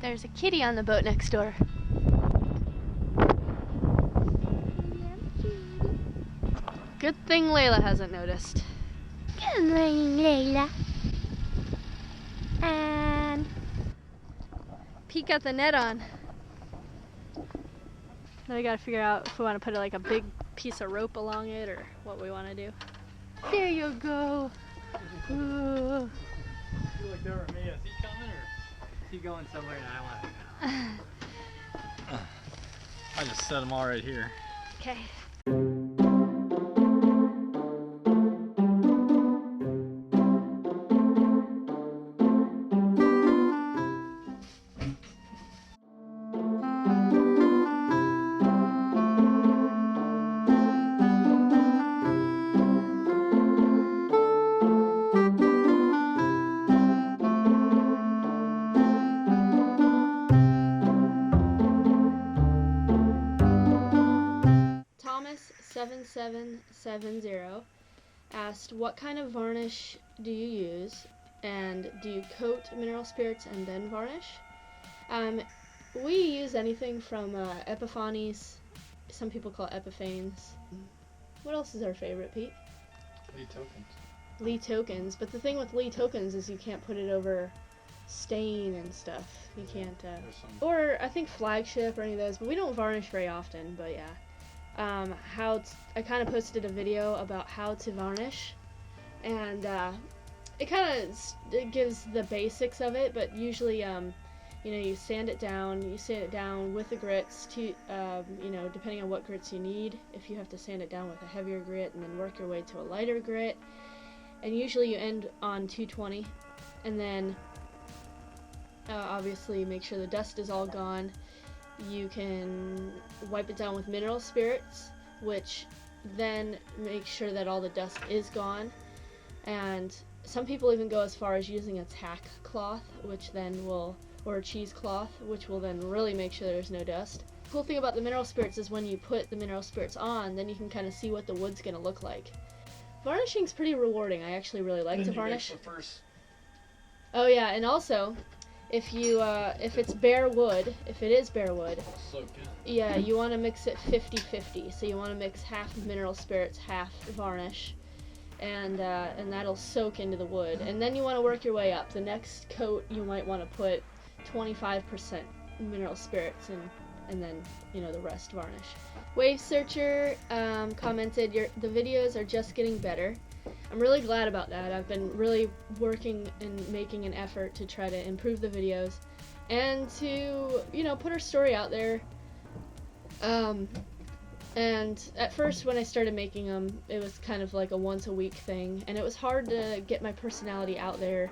There's a kitty on the boat next door. Good thing Layla hasn't noticed. Good morning, Layla. Pete got the net on. Now we gotta figure out if we want to put like a big piece of rope along it or what we want to do. There you go. Ooh. You looked over at me. Is he coming or is he going somewhere and I want to go? I just set him all right here. Okay. Thomas 7770 asked, what kind of varnish do you use, and do you coat mineral spirits and then varnish? We use anything from Epiphanies, some people call it Epiphanes. What else is our favorite, Pete? Lee tokens. Lee tokens, but the thing with Lee tokens is you can't put it over stain and stuff. You can't, or I think flagship or any of those, but we don't varnish very often, but yeah. I kind of posted a video about how to varnish, and it kind of gives the basics of it, but usually you sand it down with the grits to depending on what grits you need. If you have to sand it down with a heavier grit and then work your way to a lighter grit, and usually you end on 220, and then obviously make sure the dust is all gone. You can wipe it down with mineral spirits, which then make sure that all the dust is gone. And some people even go as far as using a tack cloth, or a cheesecloth, which will then really make sure there's no dust. The cool thing about the mineral spirits is when you put the mineral spirits on, then you can kind of see what the wood's going to look like. Varnishing's pretty rewarding. I actually really like to varnish. Oh yeah, and also, if it is bare wood, yeah, you want to mix it 50-50. So you want to mix half mineral spirits, half varnish, and that'll soak into the wood. And then you want to work your way up. The next coat, you might want to put 25% mineral spirits and then the rest varnish. Wave Searcher commented, the videos are just getting better. I'm really glad about that. I've been really working and making an effort to try to improve the videos and to, put our story out there. And at first when I started making them, it was kind of like a once a week thing, and it was hard to get my personality out there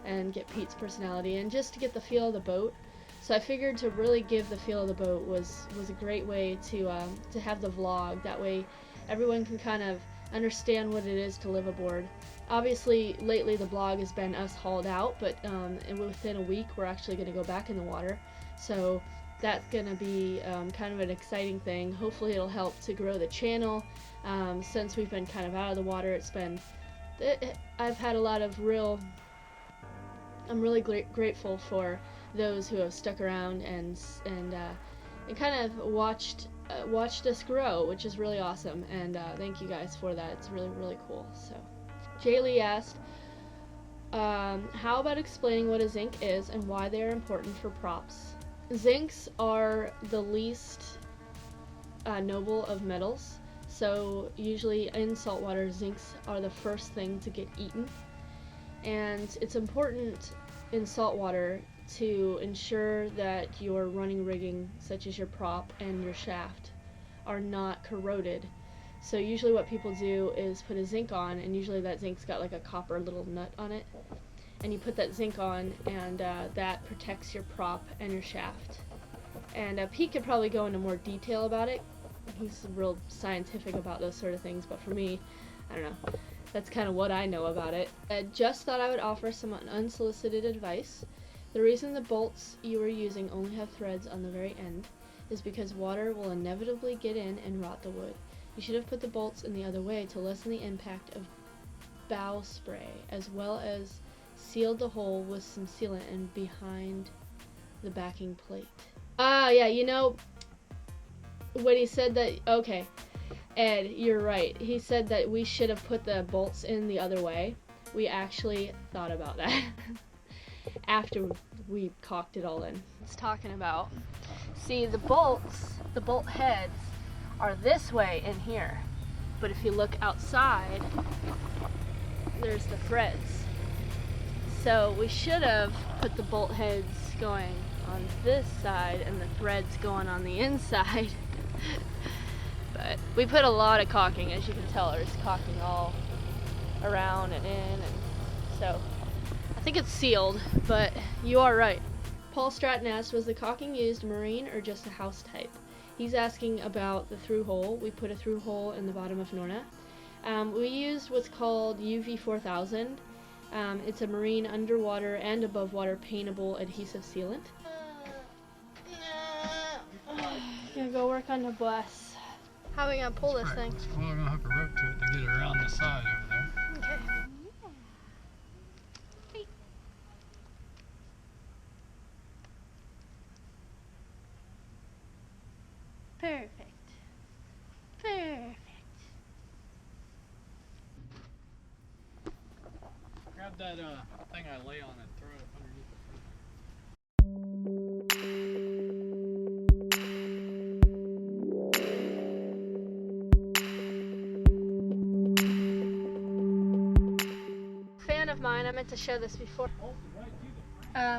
and get Pete's personality and just to get the feel of the boat. So I figured to really give the feel of the boat was a great way to have the vlog. That way everyone can kind of understand what it is to live aboard. Obviously, lately the blog has been us hauled out, but and within a week we're actually going to go back in the water. So that's going to be kind of an exciting thing. Hopefully it'll help to grow the channel. Since we've been kind of out of the water, I've had a lot of I'm really grateful for those who have stuck around and kind of watched us grow, which is really awesome, and thank you guys for that. It's really, really cool. So Jaylee asked, how about explaining what a zinc is and why they are important for props? Zincs are the least noble of metals, so usually in saltwater, zincs are the first thing to get eaten, and it's important in saltwater to ensure that your running rigging, such as your prop and your shaft, are not corroded. So usually what people do is put a zinc on, and usually that zinc's got like a copper little nut on it, and you put that zinc on, and that protects your prop and your shaft. And Pete could probably go into more detail about it. He's real scientific about those sort of things, but for me, I don't know. That's kind of what I know about it. I just thought I would offer some unsolicited advice. The reason the bolts you are using only have threads on the very end is because water will inevitably get in and rot the wood. You should have put the bolts in the other way to lessen the impact of bow spray, as well as sealed the hole with some sealant and behind the backing plate. Ah, yeah, you know, when he said that, okay, Ed, you're right. He said that we should have put the bolts in the other way. We actually thought about that after we caulked it all in. It's talking about, see, the bolt heads are this way in here, but if you look outside, there's the threads. So we should have put the bolt heads going on this side and the threads going on the inside. But we put a lot of caulking, as you can tell. There's caulking all around and in, and so I think it's sealed, but you are right. Paul Stratton asked, was the caulking used marine or just a house type? He's asking about the through hole. We put a through hole in the bottom of Norna. We used what's called UV 4000. It's a marine underwater and above water paintable adhesive sealant. Gonna go work on the bus. How are we gonna pull this thing? Well, we're gonna hook a rope to it to get it around the side over there. Okay. Perfect. Perfect. Grab that thing I lay on and throw it up underneath the Fan of mine, I meant to show this before.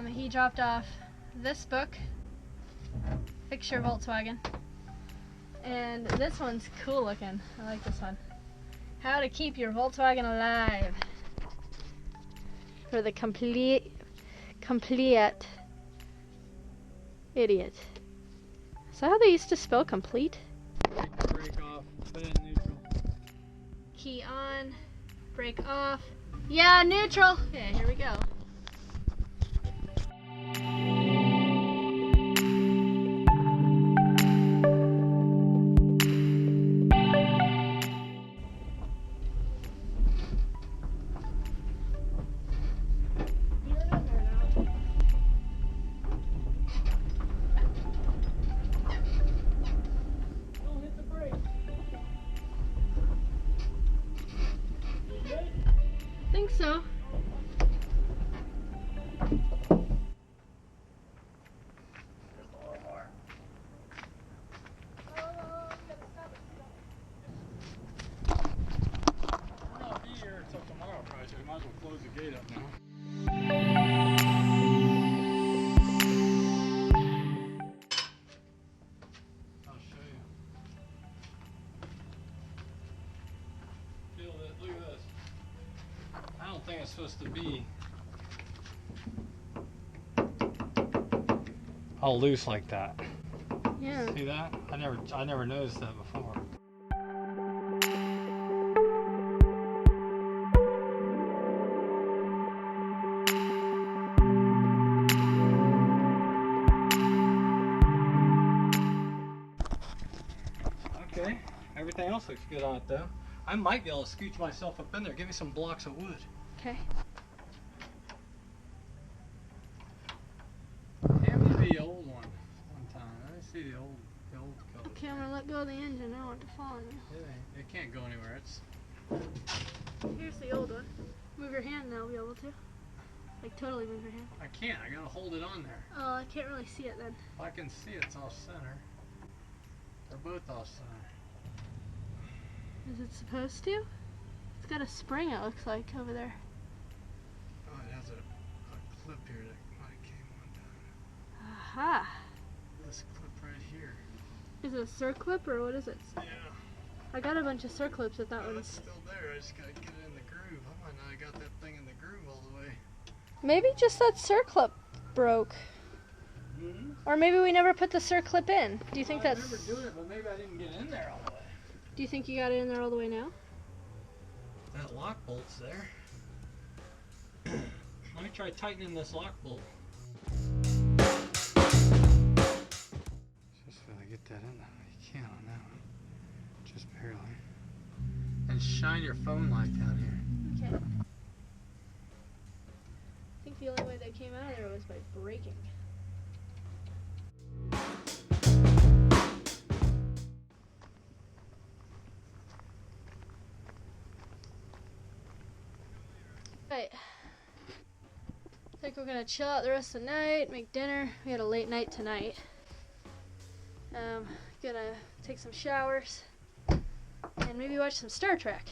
He dropped off this book, Fix Your Volkswagen, and this one's cool looking. I like this one. How to Keep Your Volkswagen Alive. For the complete idiot. Is that how they used to spell complete? brake off, put it in neutral. Key on, brake off. Yeah, neutral. Okay, here we go. I think so. I'll be here until tomorrow, probably, so we might as well close the gate up now. I'll show you. Feel that, look at this. I don't think it's supposed to be all loose like that. Yeah. See that? I never noticed that before. Okay, everything else looks good on it though. I might be able to scooch myself up in there. Give me some blocks of wood. Okay. Hand me the old one time. Let me see the old color. Okay, I'm gonna let go of the engine. I don't want it to fall on you. It can't go anywhere. It's Here's the old one. Move your hand and I'll be able to. Like totally move your hand. I can't. I gotta hold it on there. Oh, I can't really see it then. If I can see it's off center. They're both off center. Is it supposed to? It's got a spring, it looks like, over there. Oh, it has a clip here that might came undone. Aha! This clip right here. Is it a circlip or what is it? Yeah. I got a bunch of circlips at that Oh, one. it's still there. I just gotta get it in the groove. I might not have got that thing in the groove all the way. Maybe just that circlip broke. Mm-hmm. Or maybe we never put the circlip in. Do you think I that's... remember doing it, but maybe I didn't get in there all the way. Do you think you got it in there all the way now? That lock bolt's there. Let me try tightening this lock bolt. Just gotta get that in there. You can on that one. Just barely. And shine your phone light down here. Okay. I think the only way they came out of there was by braking. I think we're gonna chill out the rest of the night, make dinner. We had a late night tonight. Gonna take some showers and maybe watch some Star Trek.